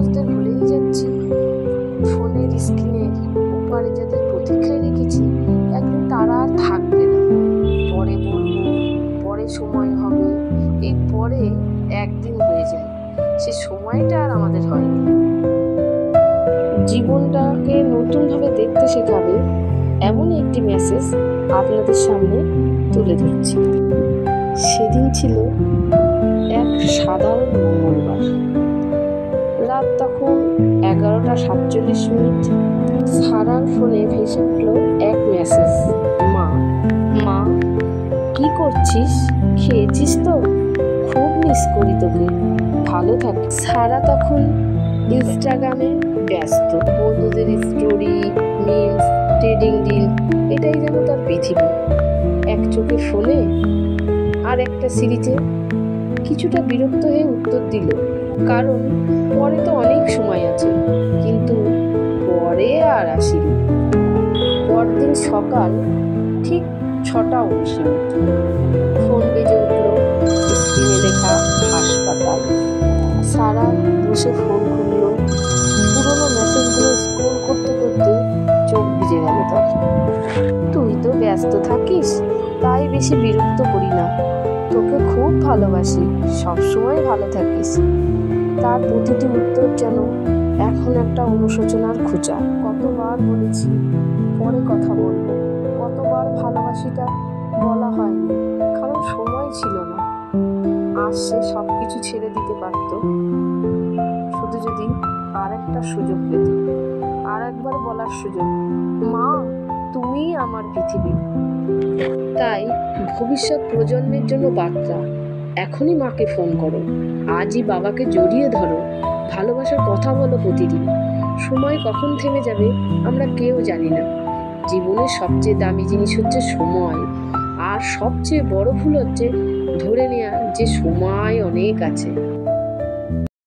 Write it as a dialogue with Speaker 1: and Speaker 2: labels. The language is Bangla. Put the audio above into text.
Speaker 1: মানুষদের ভুলেই যাচ্ছি। ফোনের স্ক্রিনের ওপারে যাদের প্রতীক্ষায় রেখেছি, একদিন তারা আর থাকবে না। পরে বলবো, পরে সময় হবে, এই পরে একদিন হয়ে যায়, সে সময়টা আর আমাদের হয়নি। জীবনটাকে নতুনভাবে দেখতে শেখাবে এমনই একটি মেসেজ আপনাদের সামনে তুলে ধরছি। সেদিন ছিল এক সাধারণ মঙ্গলবার। রাত তখন 11:47। সারার ফোনে ভেসে উঠল এক মেসেজ। মা, মা কি করছিস? খেয়েছিস তো? খুব মিস করি তোকে, ভালো থাকি। সারা তখন ইনস্টাগ্রামে ব্যস্ত। বন্ধুদের স্টোরি, মিমস, ট্রেডিং ডিল, এটাই যেন তার পৃথিবী। এক চোখে ফোনে আর একটা সিরিজে। কিছুটা বিরক্ত হয়ে উত্তর দিল, কারণ পরে তো অনেক সময় আছে। কিন্তু পরে আর আসিনি। পরদিন সকাল ঠিক 6:19 ফোন বেজে উঠল। স্ক্রিনে লেখা হাসপাতাল। সারা বসে ফোন খুলল। পুরোনো মেসেজগুলো স্ক্রল করতে করতে চোখ ভিজে গেল তার। তুই তো ব্যস্ত থাকিস, তাই বেশি বিরক্ত করি না। তোকে খুব ভালোবাসি, সবসময় ভালো থাকিস। তার প্রতিটি উত্তর যেন এখন একটা অনুশোচনার খোঁচা। কতবার বলেছি পরে কথা বলবো, কতবার ভালোবাসিটা বলা হয়নি, কারণ সময় ছিল না। আজ সে সব কিছু ছেড়ে দিতে পারত, শুধু যদি আর একটা সুযোগ পেত, আর একবার বলার সুযোগ, মা তুমি আমার পৃথিবী। তাই ভবিষ্যৎ প্রজন্মের জন্য বার্তা, এখনই মাকে ফোন করো, আজই বাবাকে জড়িয়ে ধরো, ভালোবাসার কথা বলো প্রতিদিন। সময় কখন থেমে যাবে আমরা কেউ জানি না। জীবনের সবচেয়ে দামি জিনিস হচ্ছে সময়, আর সবচেয়ে বড় ভুল হচ্ছে ধরে নেওয়া যে সময় অনেক আছে।